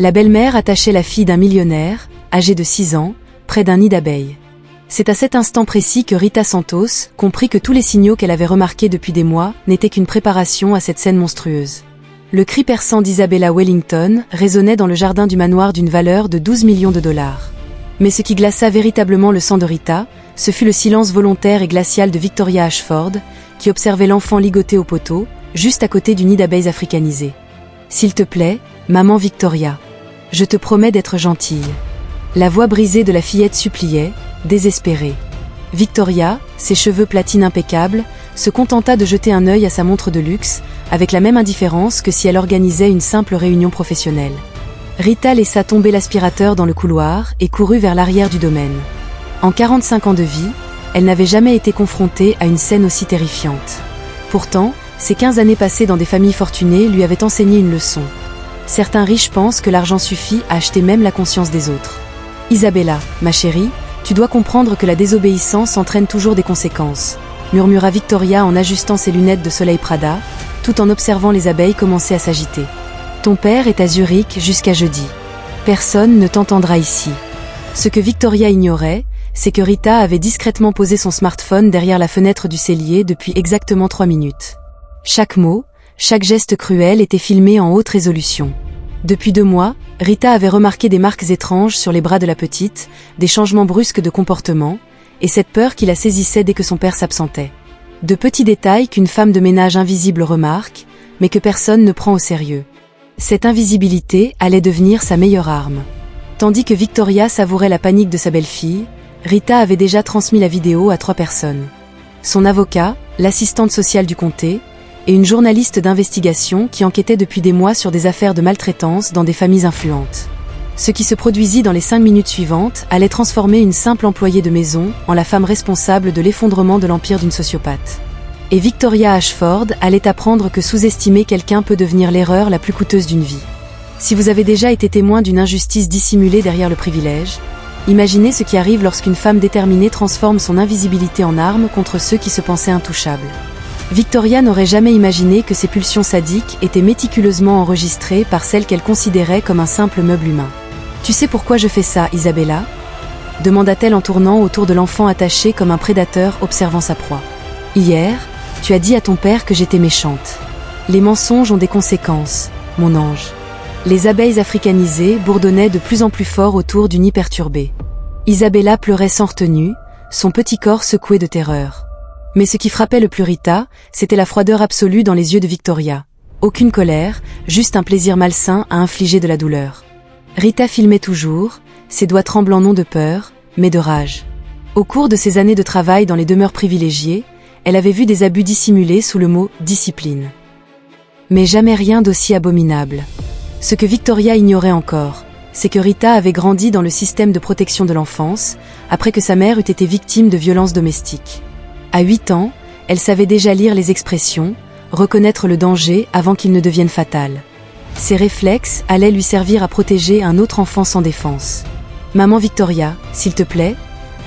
La belle-mère attachait la fille d'un millionnaire, âgée de 6 ans, près d'un nid d'abeilles. C'est à cet instant précis que Rita Santos comprit que tous les signaux qu'elle avait remarqués depuis des mois n'étaient qu'une préparation à cette scène monstrueuse. Le cri perçant d'Isabella Wellington résonnait dans le jardin du manoir d'une valeur de 12 millions de dollars. Mais ce qui glaça véritablement le sang de Rita, ce fut le silence volontaire et glacial de Victoria Ashford, qui observait l'enfant ligoté au poteau, juste à côté du nid d'abeilles africanisé. « S'il te plaît, maman Victoria. Je te promets d'être gentille. » La voix brisée de la fillette suppliait, désespérée. Victoria, ses cheveux platine impeccables, se contenta de jeter un œil à sa montre de luxe, avec la même indifférence que si elle organisait une simple réunion professionnelle. Rita laissa tomber l'aspirateur dans le couloir et courut vers l'arrière du domaine. En 45 ans de vie, elle n'avait jamais été confrontée à une scène aussi terrifiante. Pourtant, ces 15 années passées dans des familles fortunées lui avaient enseigné une leçon. Certains riches pensent que l'argent suffit à acheter même la conscience des autres. « Isabella, ma chérie, tu dois comprendre que la désobéissance entraîne toujours des conséquences », murmura Victoria en ajustant ses lunettes de soleil Prada, tout en observant les abeilles commencer à s'agiter. « Ton père est à Zurich jusqu'à jeudi. Personne ne t'entendra ici. » Ce que Victoria ignorait, c'est que Rita avait discrètement posé son smartphone derrière la fenêtre du cellier depuis exactement 3 minutes. Chaque mot, chaque geste cruel était filmé en haute résolution. Depuis 2 mois, Rita avait remarqué des marques étranges sur les bras de la petite, des changements brusques de comportement, et cette peur qui la saisissait dès que son père s'absentait. De petits détails qu'une femme de ménage invisible remarque, mais que personne ne prend au sérieux. Cette invisibilité allait devenir sa meilleure arme. Tandis que Victoria savourait la panique de sa belle-fille, Rita avait déjà transmis la vidéo à 3 personnes. Son avocat, l'assistante sociale du comté, et une journaliste d'investigation qui enquêtait depuis des mois sur des affaires de maltraitance dans des familles influentes. Ce qui se produisit dans les 5 minutes suivantes allait transformer une simple employée de maison en la femme responsable de l'effondrement de l'empire d'une sociopathe. Et Victoria Ashford allait apprendre que sous-estimer quelqu'un peut devenir l'erreur la plus coûteuse d'une vie. Si vous avez déjà été témoin d'une injustice dissimulée derrière le privilège, imaginez ce qui arrive lorsqu'une femme déterminée transforme son invisibilité en arme contre ceux qui se pensaient intouchables. Victoria n'aurait jamais imaginé que ses pulsions sadiques étaient méticuleusement enregistrées par celle qu'elle considérait comme un simple meuble humain. « Tu sais pourquoi je fais ça, Isabella ?» demanda-t-elle en tournant autour de l'enfant attaché comme un prédateur observant sa proie. « Hier, tu as dit à ton père que j'étais méchante. Les mensonges ont des conséquences, mon ange. » Les abeilles africanisées bourdonnaient de plus en plus fort autour du nid perturbé. Isabella pleurait sans retenue, son petit corps secoué de terreur. Mais ce qui frappait le plus Rita, c'était la froideur absolue dans les yeux de Victoria. Aucune colère, juste un plaisir malsain à infliger de la douleur. Rita filmait toujours, ses doigts tremblants non de peur, mais de rage. Au cours de ses années de travail dans les demeures privilégiées, elle avait vu des abus dissimulés sous le mot « discipline ». Mais jamais rien d'aussi abominable. Ce que Victoria ignorait encore, c'est que Rita avait grandi dans le système de protection de l'enfance, après que sa mère eût été victime de violences domestiques. À 8 ans, elle savait déjà lire les expressions, reconnaître le danger avant qu'il ne devienne fatal. Ses réflexes allaient lui servir à protéger un autre enfant sans défense. « Maman Victoria, s'il te plaît,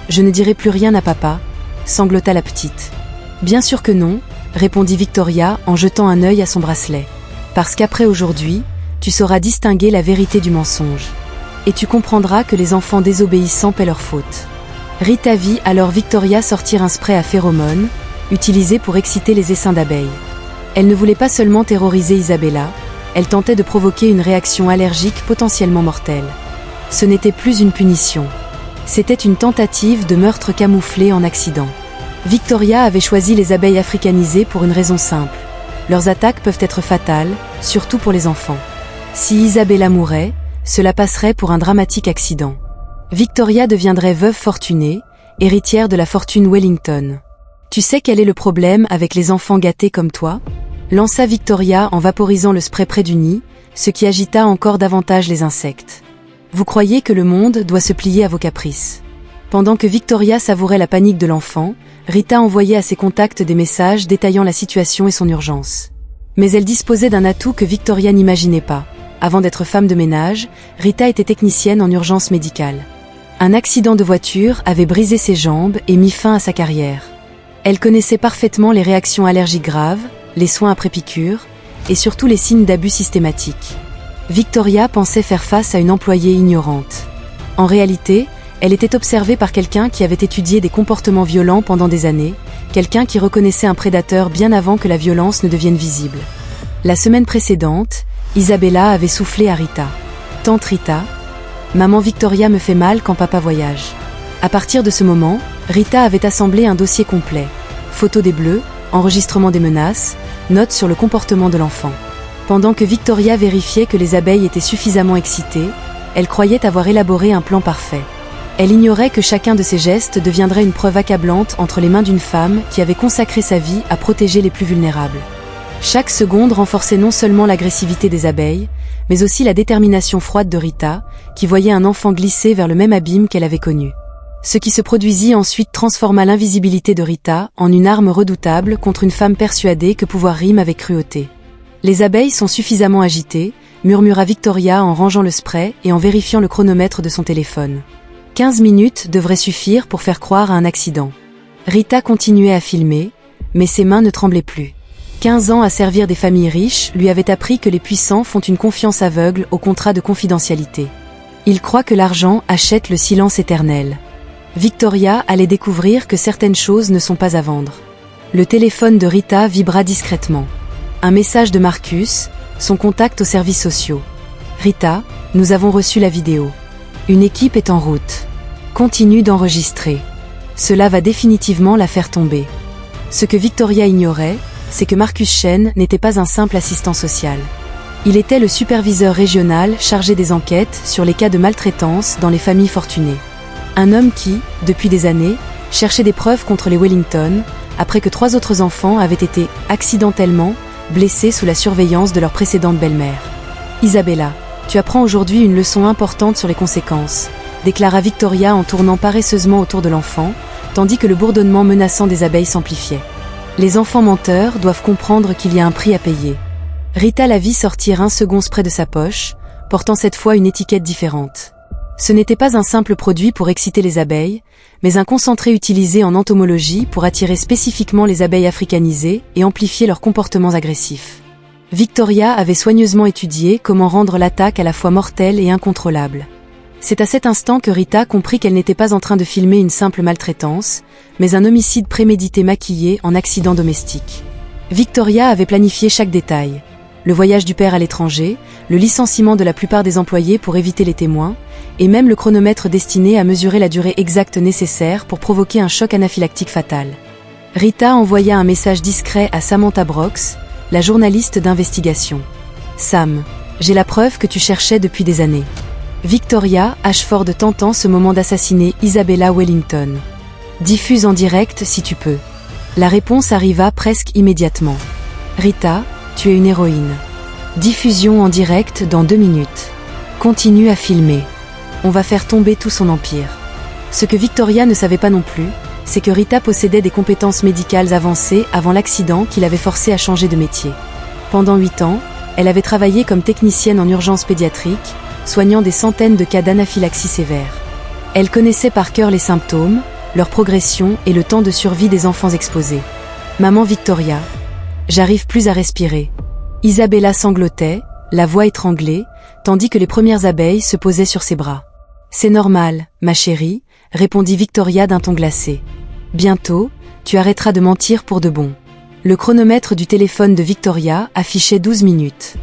je ne dirai plus rien à papa », sanglota la petite. « Bien sûr que non », répondit Victoria en jetant un œil à son bracelet. « Parce qu'après aujourd'hui, tu sauras distinguer la vérité du mensonge. Et tu comprendras que les enfants désobéissants paient leurs fautes. » Rita vit alors Victoria sortir un spray à phéromones, utilisé pour exciter les essaims d'abeilles. Elle ne voulait pas seulement terroriser Isabella, elle tentait de provoquer une réaction allergique potentiellement mortelle. Ce n'était plus une punition. C'était une tentative de meurtre camouflé en accident. Victoria avait choisi les abeilles africanisées pour une raison simple. Leurs attaques peuvent être fatales, surtout pour les enfants. Si Isabella mourait, cela passerait pour un dramatique accident. Victoria deviendrait veuve fortunée, héritière de la fortune Wellington. « Tu sais quel est le problème avec les enfants gâtés comme toi ?» lança Victoria en vaporisant le spray près du nid, ce qui agita encore davantage les insectes. « Vous croyez que le monde doit se plier à vos caprices ?» Pendant que Victoria savourait la panique de l'enfant, Rita envoyait à ses contacts des messages détaillant la situation et son urgence. Mais elle disposait d'un atout que Victoria n'imaginait pas. Avant d'être femme de ménage, Rita était technicienne en urgence médicale. Un accident de voiture avait brisé ses jambes et mis fin à sa carrière. Elle connaissait parfaitement les réactions allergiques graves, les soins après piqûre, et surtout les signes d'abus systématiques. Victoria pensait faire face à une employée ignorante. En réalité, elle était observée par quelqu'un qui avait étudié des comportements violents pendant des années, quelqu'un qui reconnaissait un prédateur bien avant que la violence ne devienne visible. La semaine précédente, Isabella avait soufflé à Rita. « Tante Rita, maman Victoria me fait mal quand papa voyage. » À partir de ce moment, Rita avait assemblé un dossier complet. Photos des bleus, enregistrement des menaces, notes sur le comportement de l'enfant. Pendant que Victoria vérifiait que les abeilles étaient suffisamment excitées, elle croyait avoir élaboré un plan parfait. Elle ignorait que chacun de ses gestes deviendrait une preuve accablante entre les mains d'une femme qui avait consacré sa vie à protéger les plus vulnérables. Chaque seconde renforçait non seulement l'agressivité des abeilles, mais aussi la détermination froide de Rita, qui voyait un enfant glisser vers le même abîme qu'elle avait connu. Ce qui se produisit ensuite transforma l'invisibilité de Rita en une arme redoutable contre une femme persuadée que pouvoir rime avec cruauté. « Les abeilles sont suffisamment agitées », murmura Victoria en rangeant le spray et en vérifiant le chronomètre de son téléphone. 15 minutes devraient suffire pour faire croire à un accident. Rita continuait à filmer, mais ses mains ne tremblaient plus. 15 ans à servir des familles riches lui avaient appris que les puissants font une confiance aveugle aux contrats de confidentialité. Ils croient que l'argent achète le silence éternel. Victoria allait découvrir que certaines choses ne sont pas à vendre. Le téléphone de Rita vibra discrètement. Un message de Marcus, son contact aux services sociaux. « Rita, nous avons reçu la vidéo. Une équipe est en route. Continue d'enregistrer. Cela va définitivement la faire tomber. » Ce que Victoria ignorait, c'est que Marcus Chen n'était pas un simple assistant social. Il était le superviseur régional chargé des enquêtes sur les cas de maltraitance dans les familles fortunées. Un homme qui, depuis des années, cherchait des preuves contre les Wellington, après que 3 autres enfants avaient été, accidentellement, blessés sous la surveillance de leur précédente belle-mère. « Isabella, tu apprends aujourd'hui une leçon importante sur les conséquences », déclara Victoria en tournant paresseusement autour de l'enfant, tandis que le bourdonnement menaçant des abeilles s'amplifiait. Les enfants menteurs doivent comprendre qu'il y a un prix à payer. Rita la vit sortir un second spray de sa poche, portant cette fois une étiquette différente. Ce n'était pas un simple produit pour exciter les abeilles, mais un concentré utilisé en entomologie pour attirer spécifiquement les abeilles africanisées et amplifier leurs comportements agressifs. Victoria avait soigneusement étudié comment rendre l'attaque à la fois mortelle et incontrôlable. C'est à cet instant que Rita comprit qu'elle n'était pas en train de filmer une simple maltraitance, mais un homicide prémédité maquillé en accident domestique. Victoria avait planifié chaque détail. Le voyage du père à l'étranger, le licenciement de la plupart des employés pour éviter les témoins, et même le chronomètre destiné à mesurer la durée exacte nécessaire pour provoquer un choc anaphylactique fatal. Rita envoya un message discret à Samantha Brooks, la journaliste d'investigation. « Sam, j'ai la preuve que tu cherchais depuis des années. » Victoria, Ashford tentant ce moment d'assassiner Isabella Wellington. « Diffuse en direct si tu peux. » La réponse arriva presque immédiatement. « Rita, tu es une héroïne. Diffusion en direct dans 2 minutes. Continue à filmer. On va faire tomber tout son empire. » Ce que Victoria ne savait pas non plus, c'est que Rita possédait des compétences médicales avancées avant l'accident qui l'avait forcée à changer de métier. Pendant 8 ans, elle avait travaillé comme technicienne en urgence pédiatrique, soignant des centaines de cas d'anaphylaxie sévère. Elle connaissait par cœur les symptômes, leur progression et le temps de survie des enfants exposés. « Maman Victoria, j'arrive plus à respirer. » Isabella sanglotait, la voix étranglée, tandis que les premières abeilles se posaient sur ses bras. « C'est normal, ma chérie, » répondit Victoria d'un ton glacé. « Bientôt, tu arrêteras de mentir pour de bon. » Le chronomètre du téléphone de Victoria affichait 12 minutes.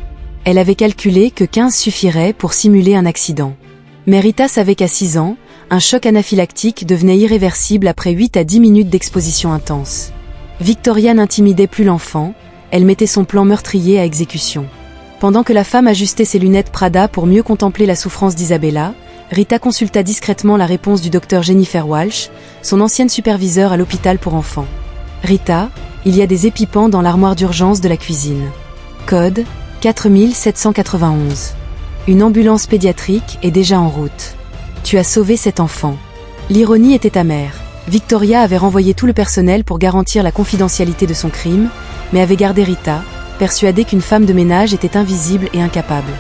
Elle avait calculé que 15 suffirait pour simuler un accident. Mais Rita savait qu'à 6 ans, un choc anaphylactique devenait irréversible après 8 à 10 minutes d'exposition intense. Victoria n'intimidait plus l'enfant, elle mettait son plan meurtrier à exécution. Pendant que la femme ajustait ses lunettes Prada pour mieux contempler la souffrance d'Isabella, Rita consulta discrètement la réponse du docteur Jennifer Walsh, son ancienne superviseure à l'hôpital pour enfants. « Rita, il y a des épipens dans l'armoire d'urgence de la cuisine. Code 4791. Une ambulance pédiatrique est déjà en route. Tu as sauvé cet enfant. » L'ironie était amère. Victoria avait renvoyé tout le personnel pour garantir la confidentialité de son crime, mais avait gardé Rita, persuadée qu'une femme de ménage était invisible et incapable.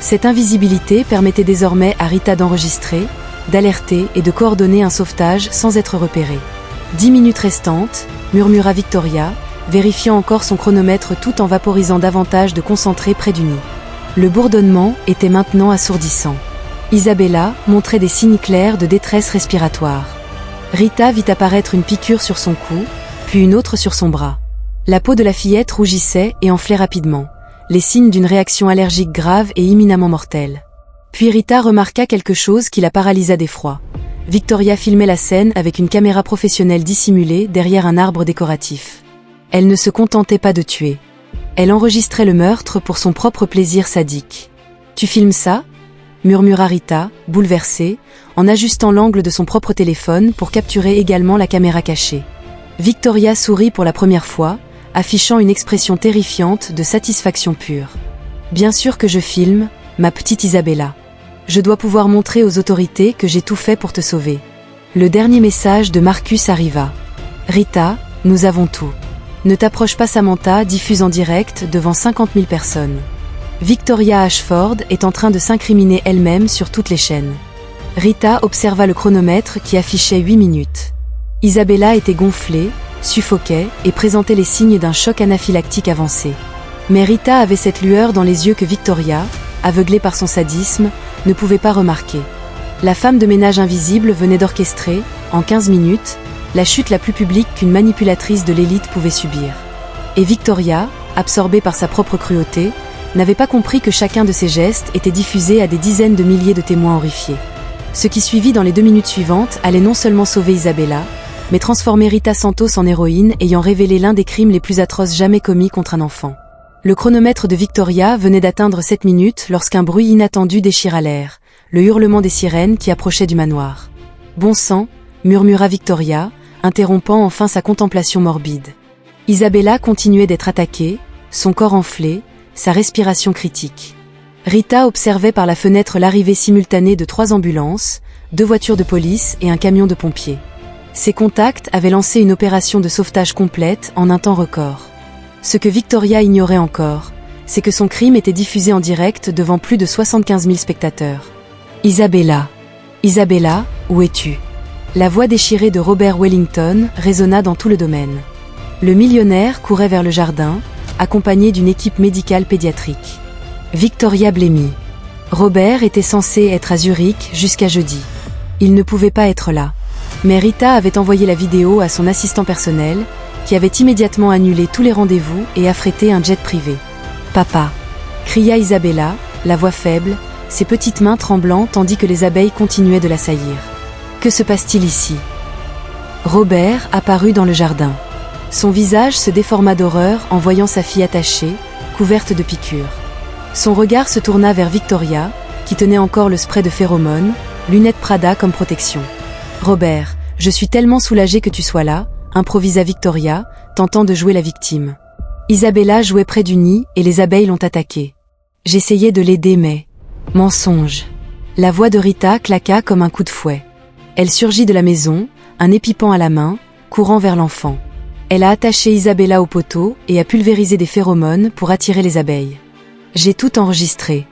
Cette invisibilité permettait désormais à Rita d'enregistrer, d'alerter et de coordonner un sauvetage sans être repérée. 10 minutes restantes, murmura Victoria, vérifiant encore son chronomètre tout en vaporisant davantage de concentré près du nid. Le bourdonnement était maintenant assourdissant. Isabella montrait des signes clairs de détresse respiratoire. Rita vit apparaître une piqûre sur son cou, puis une autre sur son bras. La peau de la fillette rougissait et enflait rapidement, les signes d'une réaction allergique grave et imminemment mortelle. Puis Rita remarqua quelque chose qui la paralysa d'effroi. Victoria filmait la scène avec une caméra professionnelle dissimulée derrière un arbre décoratif. Elle ne se contentait pas de tuer. Elle enregistrait le meurtre pour son propre plaisir sadique. « Tu filmes ça ?» murmura Rita, bouleversée, en ajustant l'angle de son propre téléphone pour capturer également la caméra cachée. Victoria sourit pour la première fois, affichant une expression terrifiante de satisfaction pure. « Bien sûr que je filme, ma petite Isabella. Je dois pouvoir montrer aux autorités que j'ai tout fait pour te sauver. » Le dernier message de Marcus arriva. « Rita, nous avons tout. Ne t'approche pas, Samantha diffuse en direct devant 50 000 personnes. Victoria Ashford est en train de s'incriminer elle-même sur toutes les chaînes. » Rita observa le chronomètre qui affichait 8 minutes. Isabella était gonflée, suffoquait et présentait les signes d'un choc anaphylactique avancé. Mais Rita avait cette lueur dans les yeux que Victoria, aveuglée par son sadisme, ne pouvait pas remarquer. La femme de ménage invisible venait d'orchestrer, en 15 minutes, la chute la plus publique qu'une manipulatrice de l'élite pouvait subir. Et Victoria, absorbée par sa propre cruauté, n'avait pas compris que chacun de ses gestes était diffusé à des dizaines de milliers de témoins horrifiés. Ce qui suivit dans les 2 minutes suivantes allait non seulement sauver Isabella, mais transformer Rita Santos en héroïne ayant révélé l'un des crimes les plus atroces jamais commis contre un enfant. Le chronomètre de Victoria venait d'atteindre 7 minutes lorsqu'un bruit inattendu déchira l'air, le hurlement des sirènes qui approchaient du manoir. « Bon sang !» murmura Victoria, interrompant enfin sa contemplation morbide. Isabella continuait d'être attaquée, son corps enflé, sa respiration critique. Rita observait par la fenêtre l'arrivée simultanée de 3 ambulances, 2 voitures de police et un camion de pompiers. Ces contacts avaient lancé une opération de sauvetage complète en un temps record. Ce que Victoria ignorait encore, c'est que son crime était diffusé en direct devant plus de 75 000 spectateurs. « Isabella, Isabella, où es-tu » La voix déchirée de Robert Wellington résonna dans tout le domaine. Le millionnaire courait vers le jardin, accompagné d'une équipe médicale pédiatrique. Victoria blêmit. Robert était censé être à Zurich jusqu'à jeudi. Il ne pouvait pas être là. Mais Rita avait envoyé la vidéo à son assistant personnel, qui avait immédiatement annulé tous les rendez-vous et affrété un jet privé. « Papa !» cria Isabella, la voix faible, ses petites mains tremblant tandis que les abeilles continuaient de l'assaillir. « Que se passe-t-il ici ?» Robert apparut dans le jardin. Son visage se déforma d'horreur en voyant sa fille attachée, couverte de piqûres. Son regard se tourna vers Victoria, qui tenait encore le spray de phéromone, lunettes Prada comme protection. « Robert, je suis tellement soulagée que tu sois là », improvisa Victoria, tentant de jouer la victime. Isabella jouait près du nid et les abeilles l'ont attaquée. J'essayais de l'aider mais... Mensonge. La voix de Rita claqua comme un coup de fouet. Elle surgit de la maison, un épipan à la main, courant vers l'enfant. Elle a attaché Isabella au poteau et a pulvérisé des phéromones pour attirer les abeilles. J'ai tout enregistré.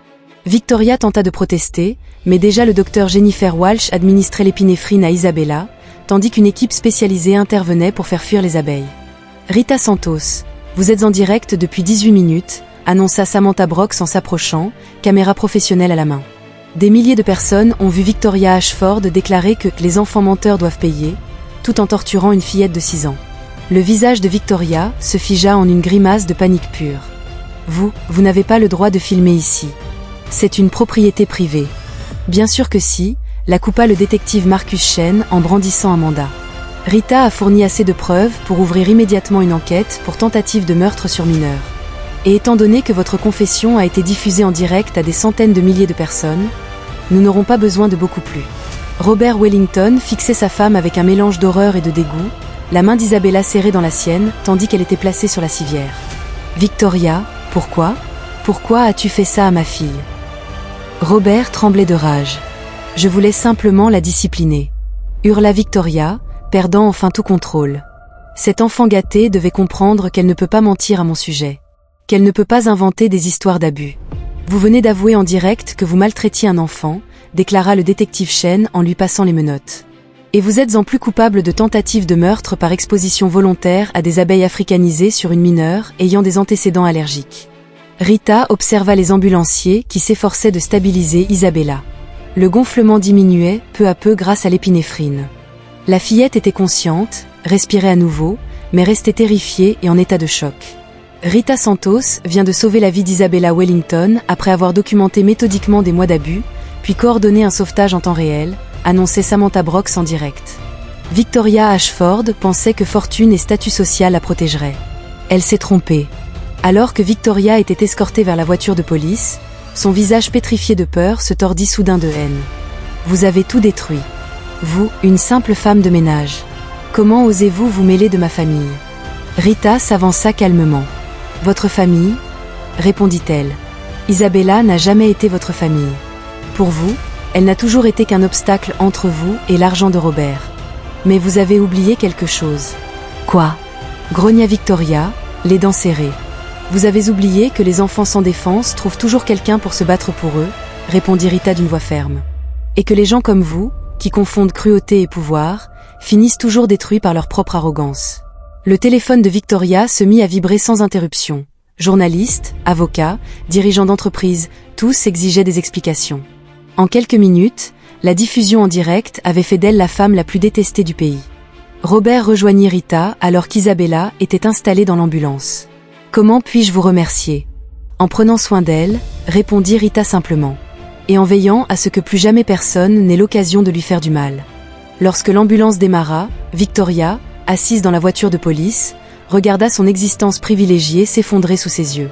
Victoria tenta de protester, mais déjà le docteur Jennifer Walsh administrait l'épinéphrine à Isabella, tandis qu'une équipe spécialisée intervenait pour faire fuir les abeilles. Rita Santos, vous êtes en direct depuis 18 minutes, annonça Samantha Brooks en s'approchant, caméra professionnelle à la main. Des milliers de personnes ont vu Victoria Ashford déclarer que les enfants menteurs doivent payer, tout en torturant une fillette de 6 ans. Le visage de Victoria se figea en une grimace de panique pure. Vous n'avez pas le droit de filmer ici. C'est une propriété privée. Bien sûr que si, la coupa le détective Marcus Chen en brandissant un mandat. Rita a fourni assez de preuves pour ouvrir immédiatement une enquête pour tentative de meurtre sur mineur. Et étant donné que votre confession a été diffusée en direct à des centaines de milliers de personnes, nous n'aurons pas besoin de beaucoup plus. Robert Wellington fixait sa femme avec un mélange d'horreur et de dégoût, la main d'Isabella serrée dans la sienne, tandis qu'elle était placée sur la civière. « Victoria, pourquoi ? Pourquoi as-tu fait ça à ma fille ?» Robert tremblait de rage. « Je voulais simplement la discipliner. » hurla Victoria, perdant enfin tout contrôle. Cette enfant gâtée devait comprendre qu'elle ne peut pas mentir à mon sujet. Qu'elle ne peut pas inventer des histoires d'abus. Vous venez d'avouer en direct que vous maltraitiez un enfant, déclara le détective Chen en lui passant les menottes. Et vous êtes en plus coupable de tentative de meurtre par exposition volontaire à des abeilles africanisées sur une mineure ayant des antécédents allergiques. Rita observa les ambulanciers qui s'efforçaient de stabiliser Isabella. Le gonflement diminuait peu à peu grâce à l'épinéphrine. La fillette était consciente, respirait à nouveau, mais restait terrifiée et en état de choc. Rita Santos vient de sauver la vie d'Isabella Wellington après avoir documenté méthodiquement des mois d'abus, puis coordonné un sauvetage en temps réel, annonçait Samantha Brooks en direct. Victoria Ashford pensait que fortune et statut social la protégeraient. Elle s'est trompée. Alors que Victoria était escortée vers la voiture de police, son visage pétrifié de peur se tordit soudain de haine. « Vous avez tout détruit. Vous, une simple femme de ménage. Comment osez-vous vous mêler de ma famille ?» Rita s'avança calmement. « Votre famille ?» répondit-elle. « Isabella n'a jamais été votre famille. Pour vous, elle n'a toujours été qu'un obstacle entre vous et l'argent de Robert. Mais vous avez oublié quelque chose. »« Quoi ?» grogna Victoria, les dents serrées. « Vous avez oublié que les enfants sans défense trouvent toujours quelqu'un pour se battre pour eux, répondit Rita d'une voix ferme. Et que les gens comme vous, qui confondent cruauté et pouvoir, finissent toujours détruits par leur propre arrogance. » Le téléphone de Victoria se mit à vibrer sans interruption. Journalistes, avocats, dirigeants d'entreprise, tous exigeaient des explications. En quelques minutes, la diffusion en direct avait fait d'elle la femme la plus détestée du pays. Robert rejoignit Rita alors qu'Isabella était installée dans l'ambulance. « Comment puis-je vous remercier ?»« En prenant soin d'elle, répondit Rita simplement. Et en veillant à ce que plus jamais personne n'ait l'occasion de lui faire du mal. » Lorsque l'ambulance démarra, Victoria, assise dans la voiture de police, regarda son existence privilégiée s'effondrer sous ses yeux.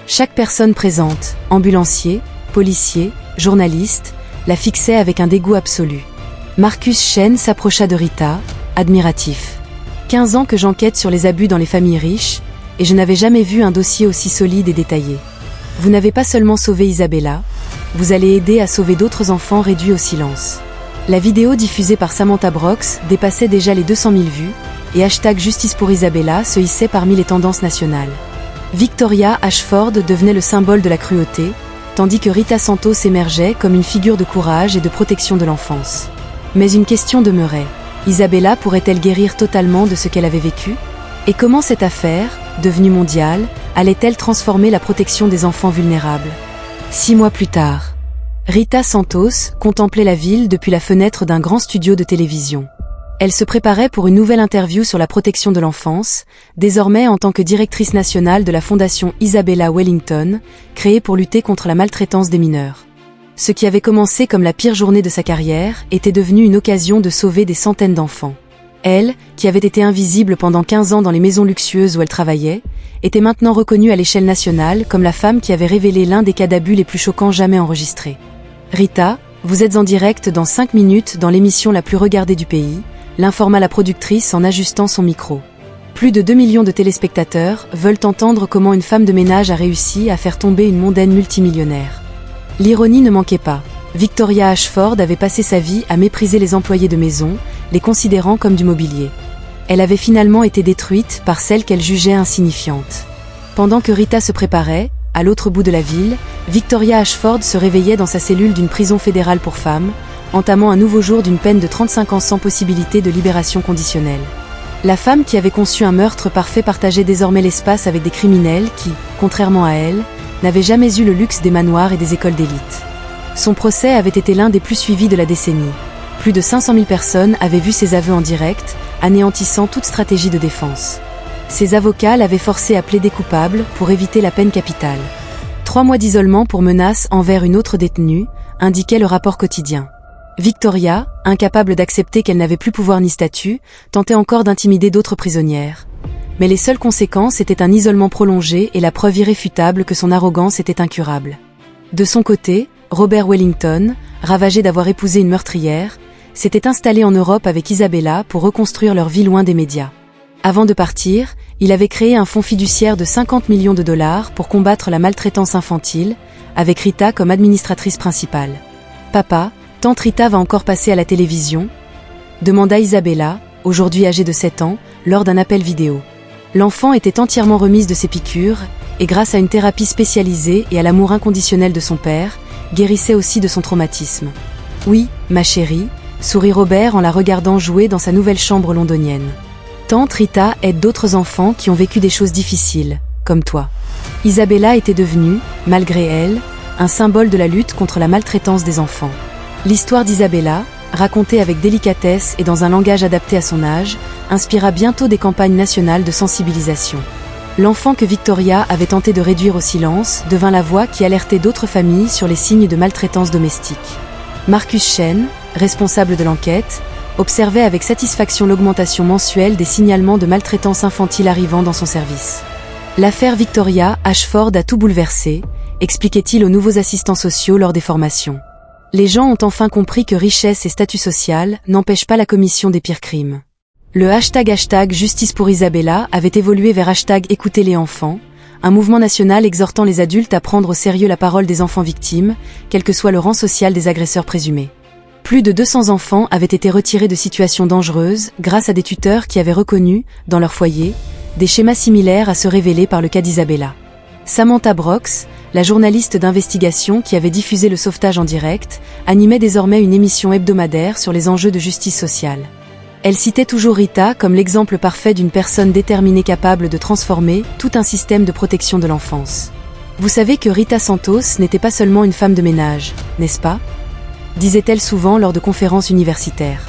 Chaque personne présente, ambulancier, policier, journaliste, la fixait avec un dégoût absolu. Marcus Chen s'approcha de Rita, admiratif. 15 ans que j'enquête sur les abus dans les familles riches, et je n'avais jamais vu un dossier aussi solide et détaillé. Vous n'avez pas seulement sauvé Isabella, vous allez aider à sauver d'autres enfants réduits au silence. La vidéo diffusée par Samantha Brooks dépassait déjà les 200 000 vues, et #Justice pour Isabella se hissait parmi les tendances nationales. Victoria Ashford devenait le symbole de la cruauté, tandis que Rita Santos émergeait comme une figure de courage et de protection de l'enfance. Mais une question demeurait. Isabella pourrait-elle guérir totalement de ce qu'elle avait vécu ? Et comment cette affaire, devenue mondiale, allait-elle transformer la protection des enfants vulnérables ? 6 mois plus tard, Rita Santos contemplait la ville depuis la fenêtre d'un grand studio de télévision. Elle se préparait pour une nouvelle interview sur la protection de l'enfance, désormais en tant que directrice nationale de la fondation Isabella Wellington, créée pour lutter contre la maltraitance des mineurs. Ce qui avait commencé comme la pire journée de sa carrière était devenu une occasion de sauver des centaines d'enfants. Elle, qui avait été invisible pendant 15 ans dans les maisons luxueuses où elle travaillait, était maintenant reconnue à l'échelle nationale comme la femme qui avait révélé l'un des cas d'abus les plus choquants jamais enregistrés. Rita, vous êtes en direct dans 5 minutes dans l'émission la plus regardée du pays, l'informa la productrice en ajustant son micro. Plus de 2 millions de téléspectateurs veulent entendre comment une femme de ménage a réussi à faire tomber une mondaine multimillionnaire. L'ironie ne manquait pas. Victoria Ashford avait passé sa vie à mépriser les employés de maison, les considérant comme du mobilier. Elle avait finalement été détruite par celle qu'elle jugeait insignifiante. Pendant que Rita se préparait, à l'autre bout de la ville, Victoria Ashford se réveillait dans sa cellule d'une prison fédérale pour femmes, entamant un nouveau jour d'une peine de 35 ans sans possibilité de libération conditionnelle. La femme qui avait conçu un meurtre parfait partageait désormais l'espace avec des criminels qui, contrairement à elle, n'avaient jamais eu le luxe des manoirs et des écoles d'élite. Son procès avait été l'un des plus suivis de la décennie. Plus de 500 000 personnes avaient vu ses aveux en direct, anéantissant toute stratégie de défense. Ses avocats l'avaient forcé à plaider coupable pour éviter la peine capitale. 3 mois d'isolement pour menace envers une autre détenue, indiquait le rapport quotidien. Victoria, incapable d'accepter qu'elle n'avait plus pouvoir ni statut, tentait encore d'intimider d'autres prisonnières. Mais les seules conséquences étaient un isolement prolongé et la preuve irréfutable que son arrogance était incurable. De son côté, Robert Wellington, ravagé d'avoir épousé une meurtrière, s'était installé en Europe avec Isabella pour reconstruire leur vie loin des médias. Avant de partir, il avait créé un fonds fiduciaire de 50 millions de dollars pour combattre la maltraitance infantile, avec Rita comme administratrice principale. « Papa, tante Rita va encore passer à la télévision ?» demanda Isabella, aujourd'hui âgée de 7 ans, lors d'un appel vidéo. L'enfant était entièrement remise de ses piqûres, et grâce à une thérapie spécialisée et à l'amour inconditionnel de son père, guérissait aussi de son traumatisme. « Oui, ma chérie », sourit Robert en la regardant jouer dans sa nouvelle chambre londonienne. « Tante Rita aide d'autres enfants qui ont vécu des choses difficiles, comme toi. Isabella était devenue, malgré elle, un symbole de la lutte contre la maltraitance des enfants. L'histoire d'Isabella, racontée avec délicatesse et dans un langage adapté à son âge, inspira bientôt des campagnes nationales de sensibilisation. L'enfant que Victoria avait tenté de réduire au silence devint la voix qui alertait d'autres familles sur les signes de maltraitance domestique. Marcus Chen, responsable de l'enquête, observait avec satisfaction l'augmentation mensuelle des signalements de maltraitance infantile arrivant dans son service. L'affaire Victoria Ashford a tout bouleversé, expliquait-il aux nouveaux assistants sociaux lors des formations. Les gens ont enfin compris que richesse et statut social n'empêchent pas la commission des pires crimes. Le hashtag Justice pour Isabella avait évolué vers hashtag Écoutez les enfants, un mouvement national exhortant les adultes à prendre au sérieux la parole des enfants victimes, quel que soit le rang social des agresseurs présumés. Plus de 200 enfants avaient été retirés de situations dangereuses grâce à des tuteurs qui avaient reconnu, dans leur foyer, des schémas similaires à ceux révélés par le cas d'Isabella. Samantha Brox, la journaliste d'investigation qui avait diffusé le sauvetage en direct, animait désormais une émission hebdomadaire sur les enjeux de justice sociale. Elle citait toujours Rita comme l'exemple parfait d'une personne déterminée capable de transformer tout un système de protection de l'enfance. Vous savez que Rita Santos n'était pas seulement une femme de ménage, n'est-ce pas ? Disait-elle souvent lors de conférences universitaires.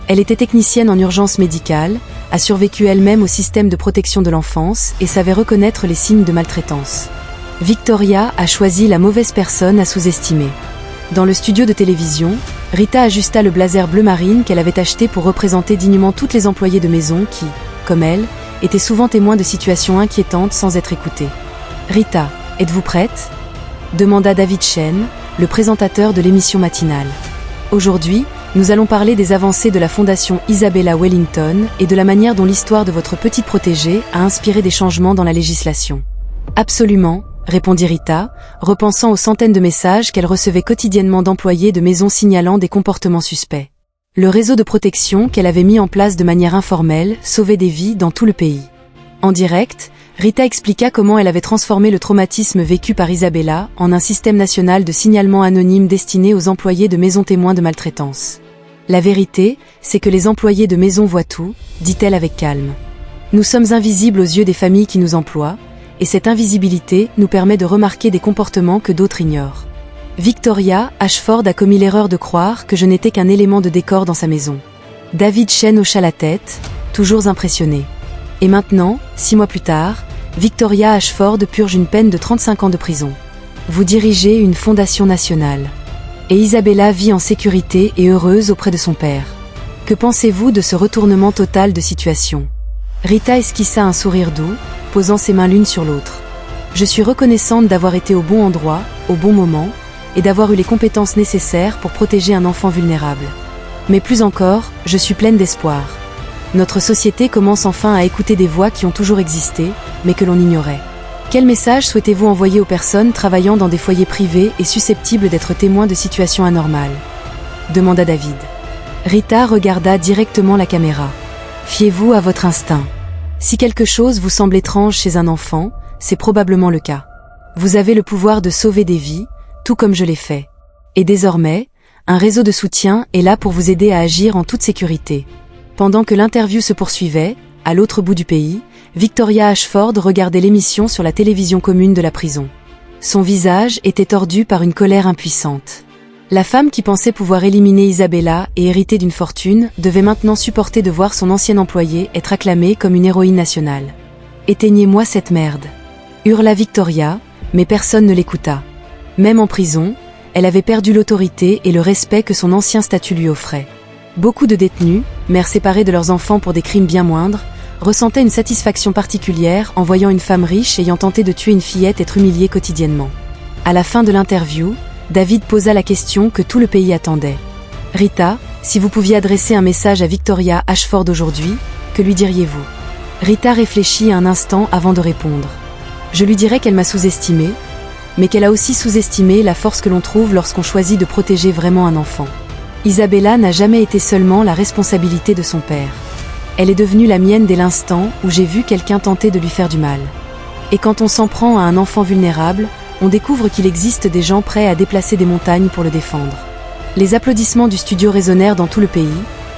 Elle était technicienne en urgence médicale, a survécu elle-même au système de protection de l'enfance et savait reconnaître les signes de maltraitance. Victoria a choisi la mauvaise personne à sous-estimer. Dans le studio de télévision, Rita ajusta le blazer bleu marine qu'elle avait acheté pour représenter dignement toutes les employées de maison qui, comme elle, étaient souvent témoins de situations inquiétantes sans être écoutées. « Rita, êtes-vous prête ?» demanda David Chen, le présentateur de l'émission matinale. Aujourd'hui, nous allons parler des avancées de la fondation Isabella Wellington et de la manière dont l'histoire de votre petite protégée a inspiré des changements dans la législation. Absolument, répondit Rita, repensant aux centaines de messages qu'elle recevait quotidiennement d'employés de maisons signalant des comportements suspects. Le réseau de protection qu'elle avait mis en place de manière informelle sauvait des vies dans tout le pays. En direct, Rita expliqua comment elle avait transformé le traumatisme vécu par Isabella en un système national de signalement anonyme destiné aux employés de maisons témoins de maltraitance. La vérité, c'est que les employés de maison voient tout, dit-elle avec calme. Nous sommes invisibles aux yeux des familles qui nous emploient, et cette invisibilité nous permet de remarquer des comportements que d'autres ignorent. Victoria Ashford a commis l'erreur de croire que je n'étais qu'un élément de décor dans sa maison. David Chen hocha la tête, toujours impressionné. Et maintenant, 6 mois plus tard, Victoria Ashford purge une peine de 35 ans de prison. Vous dirigez une fondation nationale. Et Isabella vit en sécurité et heureuse auprès de son père. Que pensez-vous de ce retournement total de situation ? Rita esquissa un sourire doux, posant ses mains l'une sur l'autre. Je suis reconnaissante d'avoir été au bon endroit, au bon moment, et d'avoir eu les compétences nécessaires pour protéger un enfant vulnérable. Mais plus encore, je suis pleine d'espoir. Notre société commence enfin à écouter des voix qui ont toujours existé, mais que l'on ignorait. Quel message souhaitez-vous envoyer aux personnes travaillant dans des foyers privés et susceptibles d'être témoins de situations anormales ? Demanda David. Rita regarda directement la caméra. Fiez-vous à votre instinct. Si quelque chose vous semble étrange chez un enfant, c'est probablement le cas. Vous avez le pouvoir de sauver des vies, tout comme je l'ai fait. Et désormais, un réseau de soutien est là pour vous aider à agir en toute sécurité. Pendant que l'interview se poursuivait, à l'autre bout du pays, Victoria Ashford regardait l'émission sur la télévision commune de la prison. Son visage était tordu par une colère impuissante. La femme qui pensait pouvoir éliminer Isabella et hériter d'une fortune devait maintenant supporter de voir son ancien employé être acclamé comme une héroïne nationale. « Éteignez-moi cette merde !» hurla Victoria, mais personne ne l'écouta. Même en prison, elle avait perdu l'autorité et le respect que son ancien statut lui offrait. Beaucoup de détenus, mères séparées de leurs enfants pour des crimes bien moindres, ressentaient une satisfaction particulière en voyant une femme riche ayant tenté de tuer une fillette être humiliée quotidiennement. À la fin de l'interview, David posa la question que tout le pays attendait. « Rita, si vous pouviez adresser un message à Victoria Ashford aujourd'hui, que lui diriez-vous » Rita réfléchit un instant avant de répondre. « Je lui dirais qu'elle m'a sous-estimée, mais qu'elle a aussi sous-estimé la force que l'on trouve lorsqu'on choisit de protéger vraiment un enfant. Isabella n'a jamais été seulement la responsabilité de son père. Elle est devenue la mienne dès l'instant où j'ai vu quelqu'un tenter de lui faire du mal. Et quand on s'en prend à un enfant vulnérable, on découvre qu'il existe des gens prêts à déplacer des montagnes pour le défendre. » Les applaudissements du studio résonnèrent dans tout le pays,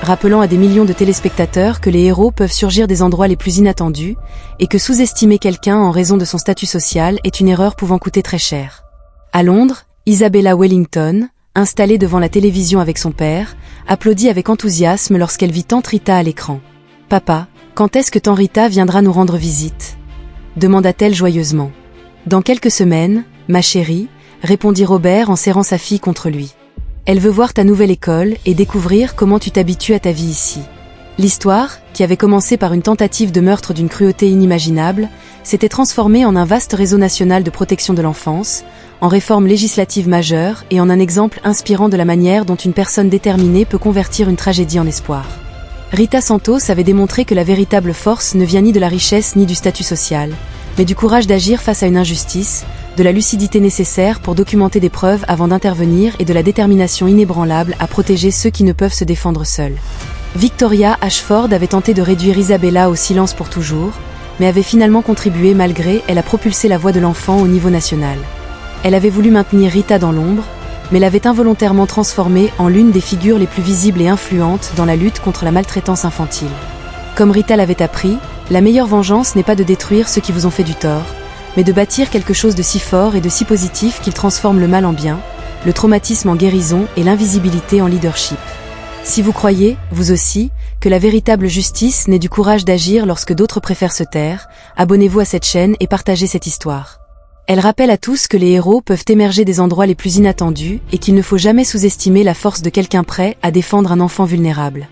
rappelant à des millions de téléspectateurs que les héros peuvent surgir des endroits les plus inattendus, et que sous-estimer quelqu'un en raison de son statut social est une erreur pouvant coûter très cher. À Londres, Isabella Wellington, installée devant la télévision avec son père, applaudit avec enthousiasme lorsqu'elle vit tante Rita à l'écran. « Papa, quand est-ce que tante Rita viendra nous rendre visite ?» demanda-t-elle joyeusement. « Dans quelques semaines, ma chérie, » répondit Robert en serrant sa fille contre lui. « Elle veut voir ta nouvelle école et découvrir comment tu t'habitues à ta vie ici. » L'histoire, qui avait commencé par une tentative de meurtre d'une cruauté inimaginable, s'était transformée en un vaste réseau national de protection de l'enfance, en réforme législative majeure et en un exemple inspirant de la manière dont une personne déterminée peut convertir une tragédie en espoir. Rita Santos avait démontré que la véritable force ne vient ni de la richesse ni du statut social, mais du courage d'agir face à une injustice, de la lucidité nécessaire pour documenter des preuves avant d'intervenir et de la détermination inébranlable à protéger ceux qui ne peuvent se défendre seuls. Victoria Ashford avait tenté de réduire Isabella au silence pour toujours, mais avait finalement contribué malgré elle à propulser la voix de l'enfant au niveau national. Elle avait voulu maintenir Rita dans l'ombre, mais l'avait involontairement transformée en l'une des figures les plus visibles et influentes dans la lutte contre la maltraitance infantile. Comme Rita l'avait appris, la meilleure vengeance n'est pas de détruire ceux qui vous ont fait du tort, mais de bâtir quelque chose de si fort et de si positif qu'il transforme le mal en bien, le traumatisme en guérison et l'invisibilité en leadership. Si vous croyez, vous aussi, que la véritable justice naît du courage d'agir lorsque d'autres préfèrent se taire, abonnez-vous à cette chaîne et partagez cette histoire. Elle rappelle à tous que les héros peuvent émerger des endroits les plus inattendus et qu'il ne faut jamais sous-estimer la force de quelqu'un prêt à défendre un enfant vulnérable.